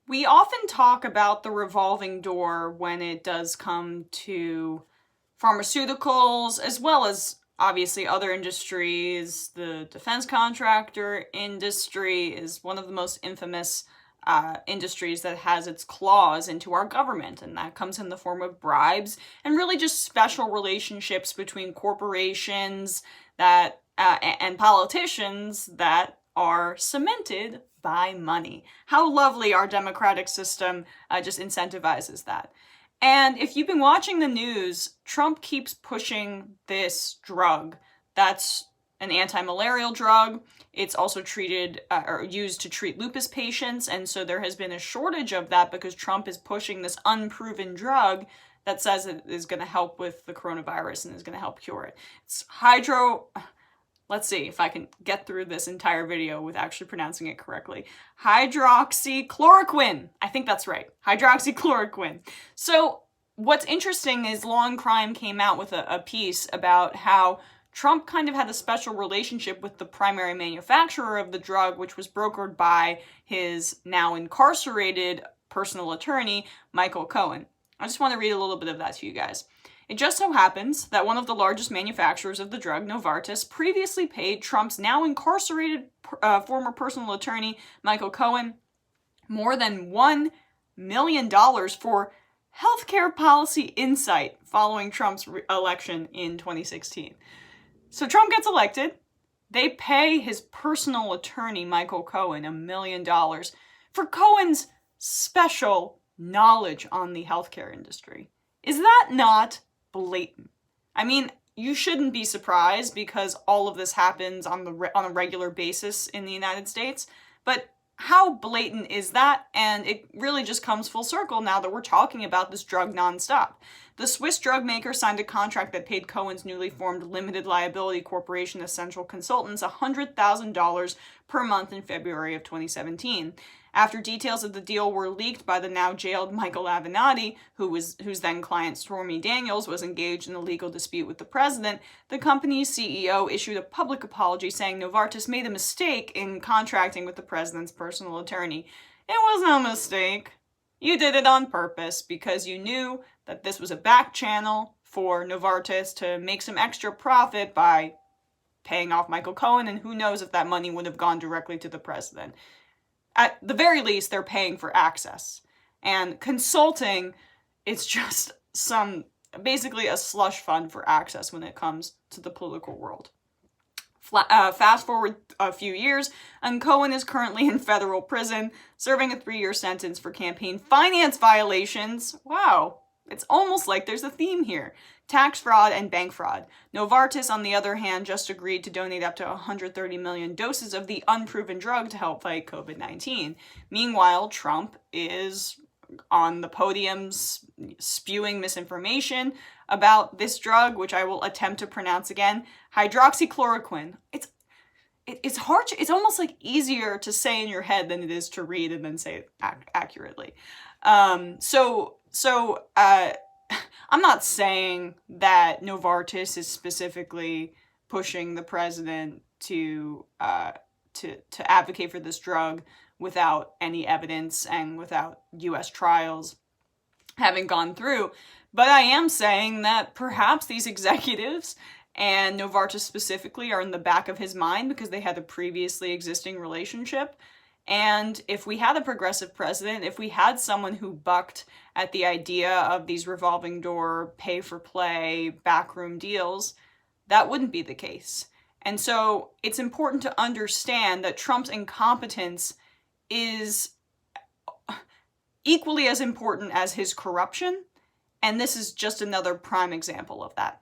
We often talk about the revolving door when it does come to pharmaceuticals, as well as obviously other industries. The defense contractor industry is one of the most infamous industries that has its claws into our government, and that comes in the form of bribes and really just special relationships between corporations that and politicians that are cemented by money. How lovely our democratic system just incentivizes that. And if you've been watching the news, Trump keeps pushing this drug that's an anti-malarial drug. It's also treated or used to treat lupus patients, and so there has been a shortage of that because Trump is pushing this unproven drug that says it is going to help with the coronavirus and is going to help cure it. It's let's see if I can get through this entire video with actually pronouncing it correctly. Hydroxychloroquine. I think that's right. Hydroxychloroquine. So what's interesting is Law and Crime came out with a piece about how Trump kind of had a special relationship with the primary manufacturer of the drug, which was brokered by his now incarcerated personal attorney, Michael Cohen. I just want to read a little bit of that to you guys. It just so happens that one of the largest manufacturers of the drug, Novartis, previously paid Trump's now incarcerated former personal attorney, Michael Cohen, more than $1 million for healthcare policy insight following Trump's election in 2016. So Trump gets elected. They pay his personal attorney, Michael Cohen, $1 million for Cohen's special knowledge on the healthcare industry. Is that not blatant? I mean, you shouldn't be surprised because all of this happens on a regular basis in the United States, but how blatant is that? And it really just comes full circle now that we're talking about this drug nonstop. The Swiss drug maker signed a contract that paid Cohen's newly formed limited liability corporation, Essential Consultants, $100,000 per month in February of 2017. After details of the deal were leaked by the now jailed Michael Avenatti, whose then client Stormy Daniels was engaged in a legal dispute with the president, the company's CEO issued a public apology saying Novartis made a mistake in contracting with the president's personal attorney. It was no mistake. You did it on purpose because you knew that this was a back channel for Novartis to make some extra profit by paying off Michael Cohen, and who knows if that money would have gone directly to the president. At the very least, they're paying for access. And consulting is just basically a slush fund for access when it comes to the political world. Fast forward a few years, and Cohen is currently in federal prison, serving a 3-year sentence for campaign finance violations. Wow, it's almost like there's a theme here. Tax fraud and bank fraud. Novartis, on the other hand, just agreed to donate up to 130 million doses of the unproven drug to help fight COVID-19. Meanwhile, Trump is on the podiums spewing misinformation about this drug, which I will attempt to pronounce again, hydroxychloroquine. It's hard. It's almost like easier to say in your head than it is to read and then say it accurately. I'm not saying that Novartis is specifically pushing the president to advocate for this drug without any evidence and without U.S. trials having gone through. But I am saying that perhaps these executives and Novartis specifically are in the back of his mind because they had a previously existing relationship. And if we had a progressive president, if we had someone who bucked at the idea of these revolving door, pay-for-play, backroom deals, that wouldn't be the case. And so it's important to understand that Trump's incompetence is equally as important as his corruption, and this is just another prime example of that.